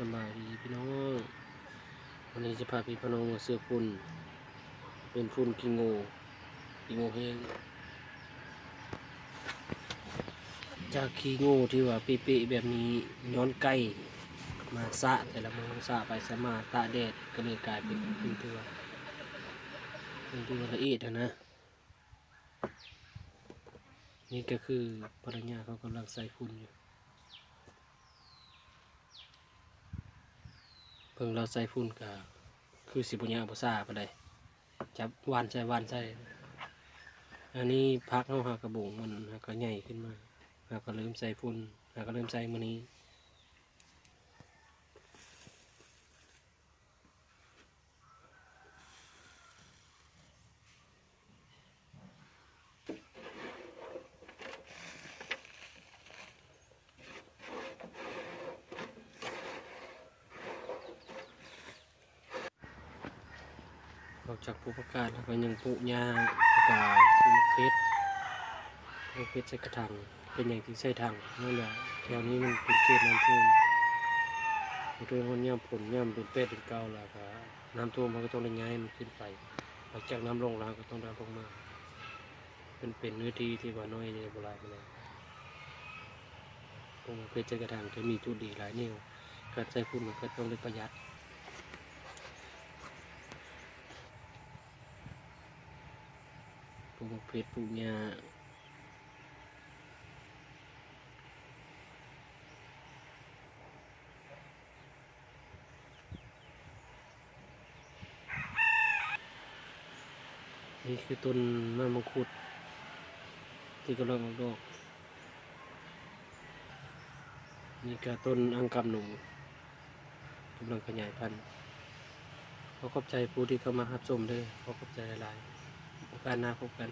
สบายดีพี่น้องวันนี้จะพาพี่น้องมาซื้อฝุ่นเป็นฝุ่นขี้งูแห้งจากขี้งูที่ว่าปีแบบนี้ย้อนไก่มาสะแต่ละมือสะไปสะมาตะแดดก็เลยกลายเป็นฝุ่นที่ว่าละเอียดนะนี่ก็คือภรรยาเขากำลังใส่ฝุ่นอยู่เพิ่งเราใส่ฝุ่นก็คือสิบุญญาบุษาไปเลยจับวานใส่อันนี้พักเขาหากระบุงมันก็ใหญ่ขึ้นมาหาก็เริ่มใส่ฝุ่นหาก็เริ่มใส่มื้อนี้ออกจากผู้ประกาศแล้วก็ยังปลูกหญ้าปลูกปลูกเพชรใส่กระถางเป็นอย่างที่ใส่ถังนั่นแหละแถวนี้มันเป็นเขตน้ำท่วมมันย่ำผลย่ำเป็นเป็ดเป็นเกาแล้วก็น้ำท่วมมันก็ต้องได้ย้ายมันขึ้นไปหลังจากน้ำลงแล้วก็ต้องดันลงมาเป็นเนื้อที่ที่ว่าน้อยในโบราณมาแล้วปลูกเพชรใส่กระถางจะมีจุดดีหลายแนวการใส่ฝุ่นมันก็ต้องได้ประหยัดปลูกเพชรปลูกหญ้านี่คือต้นมะม่วงคุดที่กำลังออกดอกนี่ก็ต้นอังกำหนูกำลังขยายพันธุ์ขอขอบใจผู้ที่เข้ามารับชมด้วยขอขอบใจหลายๆโอกาสหน้าพบกัน